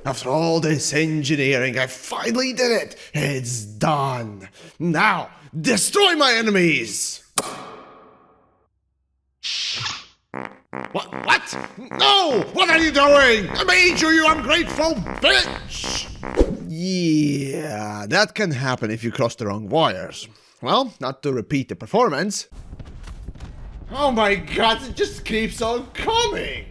After all this engineering, I finally did it! It's done! Now, destroy my enemies! What? No! What are you doing? I made you ungrateful bitch! Yeah, that can happen if you cross the wrong wires. Well, not to repeat the performance. Oh my god, it just keeps on coming!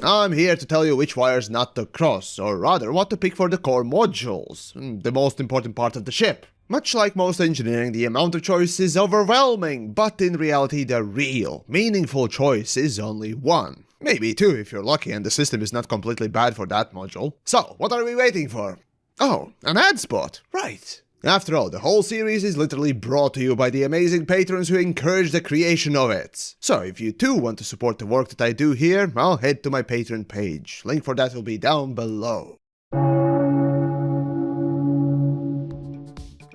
I'm here to tell you which wires not to cross, or rather what to pick for the core modules, the most important part of the ship. Much like most engineering, the amount of choice is overwhelming, but in reality the real, meaningful choice is only one. Maybe two if you're lucky and the system is not completely bad for that module. So, what are we waiting for? Oh, an ad spot, right. After all, the whole series is literally brought to you by the amazing patrons who encourage the creation of it. So if you too want to support the work that I do here, I'll head to my Patreon page. Link for that will be down below.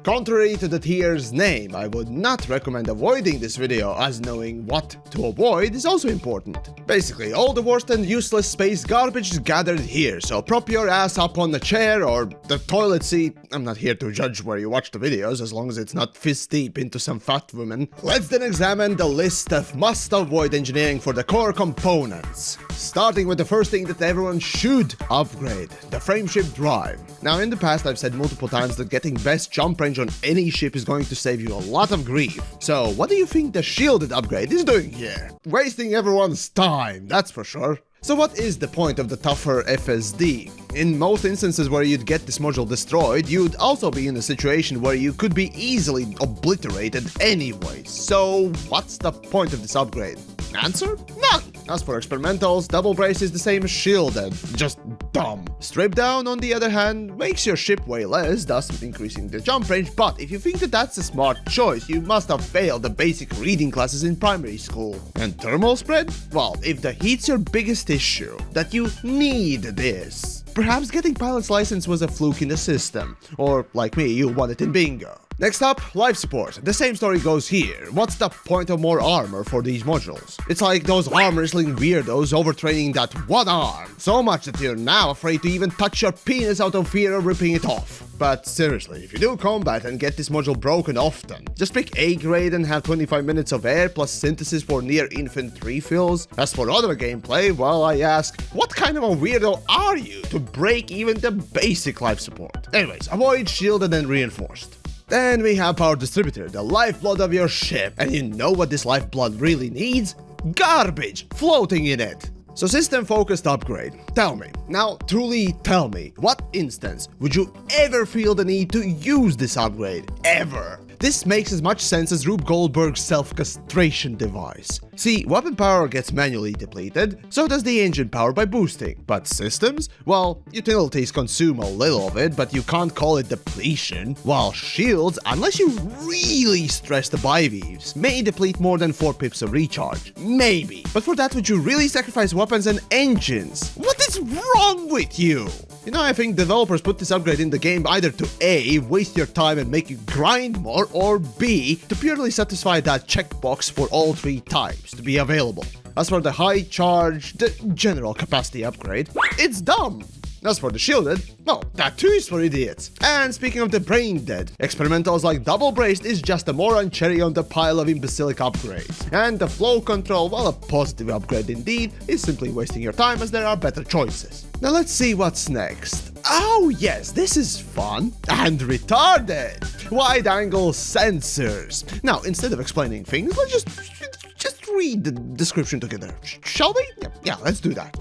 Contrary to the tier's name, I would not recommend avoiding this video, as knowing what to avoid is also important. Basically, all the worst and useless space garbage is gathered here, so prop your ass up on the chair or the toilet seat. I'm not here to judge where you watch the videos, as long as it's not fist deep into some fat woman. Let's then examine the list of must-avoid engineering for the core components. Starting with the first thing that everyone should upgrade, the frameshift drive. Now, in the past I've said multiple times that getting best jump range on any ship is going to save you a lot of grief. So what do you think the shielded upgrade is doing here? Wasting everyone's time, that's for sure. So what is the point of the tougher FSD? In most instances where you'd get this module destroyed, you'd also be in a situation where you could be easily obliterated anyway. So what's the point of this upgrade? Answer? None! As for experimentals, double brace is the same as shielded, just dumb. Strip down, on the other hand, makes your ship weigh less, thus increasing the jump range, but if you think that that's a smart choice, you must have failed the basic reading classes in primary school. And thermal spread? Well, if the heat's your biggest issue, that you need this, perhaps getting pilot's license was a fluke in the system, or like me, you won it in bingo. Next up, life support. The same story goes here. What's the point of more armor for these modules? It's like those arm wrestling weirdos overtraining that one arm, so much that you're now afraid to even touch your penis out of fear of ripping it off. But seriously, if you do combat and get this module broken often, just pick A grade and have 25 minutes of air plus synthesis for near infinite refills. As for other gameplay, well, I ask, what kind of a weirdo are you to break even the basic life support? Anyways, avoid shielded and reinforced. Then we have Power Distributor, the lifeblood of your ship, and you know what this lifeblood really needs? Garbage floating in it. So system-focused upgrade. Tell me, now truly tell me, what instance would you ever feel the need to use this upgrade? Ever? This makes as much sense as Rube Goldberg's self-castration device. See, weapon power gets manually depleted, so does the engine power by boosting. But systems? Well, utilities consume a little of it, but you can't call it depletion. While shields, unless you really stress the biweaves, may deplete more than 4 pips of recharge. Maybe. But for that, would you really sacrifice weapons and engines? What is wrong with you? You know, I think developers put this upgrade in the game either to A, waste your time and make you grind more, or B, to purely satisfy that checkbox for all 3 types to be available. As for the high charge, the general capacity upgrade, it's dumb. As for the shielded, well, that too is for idiots. And speaking of the brain dead, experimentals like double braced is just a moron cherry on the pile of imbecilic upgrades. And the flow control, while a positive upgrade indeed, is simply wasting your time as there are better choices. Now let's see what's next. Oh yes, this is fun and retarded. Wide angle sensors. Now instead of explaining things, let's just read the description together, shall we? Yeah, let's do that.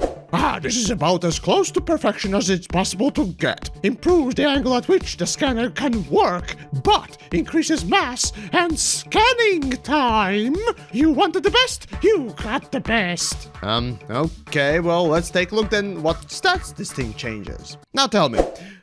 This is about as close to perfection as it's possible to get. Improves the angle at which the scanner can work, but increases mass and scanning time. You wanted the best? You got the best. Okay, well, let's take a look then what stats this thing changes. Now tell me,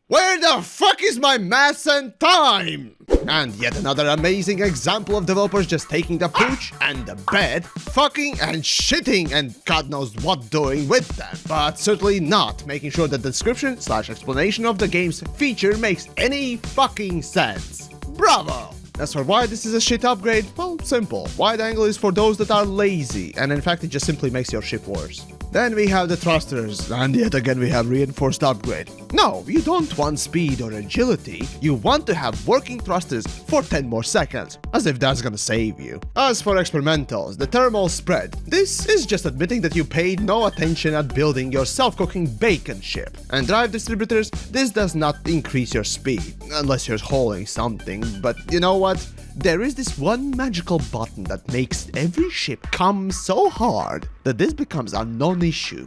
where the fuck is my mass and time? And yet another amazing example of developers just taking the pooch and the bed, fucking and shitting and God knows what doing with them, but certainly not making sure that the description / explanation of the game's feature makes any fucking sense. Bravo! As for why this is a shit upgrade, well, simple. Wide angle is for those that are lazy, and in fact it just simply makes your ship worse. Then we have the thrusters, and yet again we have reinforced upgrade. No, you don't want speed or agility, you want to have working thrusters for 10 more seconds, as if that's gonna save you. As for experimentals, the thermal spread, this is just admitting that you paid no attention at building your self-cooking bacon ship. And drive distributors, this does not increase your speed, unless you're hauling something, but you know what? There is this one magical button that makes every ship come so hard that this becomes a non-issue.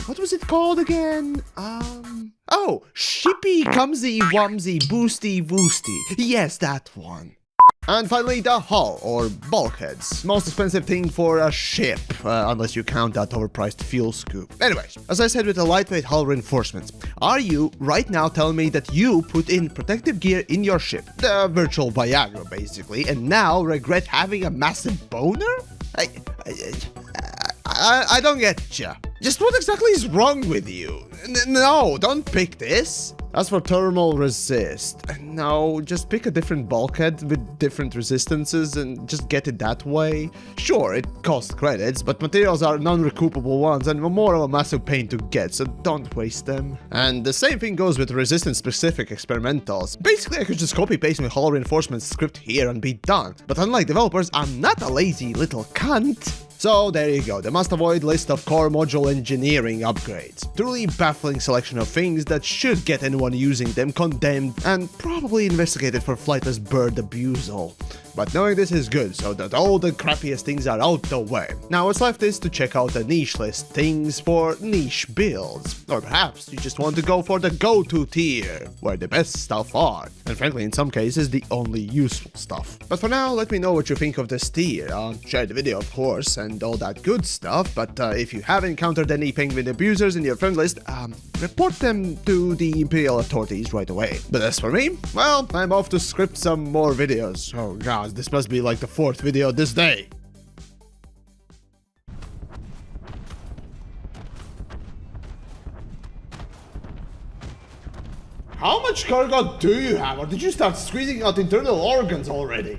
What was it called again? Oh, Shippy Cumsy Wumsy Boosty Woosty. Yes, that one. And finally, the hull, or bulkheads. Most expensive thing for a ship, unless you count that overpriced fuel scoop. Anyways, as I said with the lightweight hull reinforcements, are you right now telling me that you put in protective gear in your ship, the virtual Viagra basically, and now regret having a massive boner? I don't get ya. Just what exactly is wrong with you? No, don't pick this. As for thermal resist, no, just pick a different bulkhead with different resistances and just get it that way. Sure, it costs credits, but materials are non-recoupable ones and more of a massive pain to get, so don't waste them. And the same thing goes with resistance-specific experimentals. Basically, I could just copy-paste my hull reinforcement script here and be done. But unlike developers, I'm not a lazy little cunt. So there you go, the must-avoid list of core module engineering upgrades. Truly baffling selection of things that should get anyone using them condemned and probably investigated for flightless bird abusal. But knowing this is good, so that all the crappiest things are out the way. Now what's left is to check out the niche list things for niche builds. Or perhaps you just want to go for the go-to tier, where the best stuff are. And frankly, in some cases, the only useful stuff. But for now, let me know what you think of this tier. Share the video, of course, and all that good stuff. But if you have encountered any penguin abusers in your friend list, report them to the Imperial authorities right away. But as for me, well, I'm off to script some more videos. Oh god, this must be like the 4th video this day. How much cargo do you have, or did you start squeezing out internal organs already?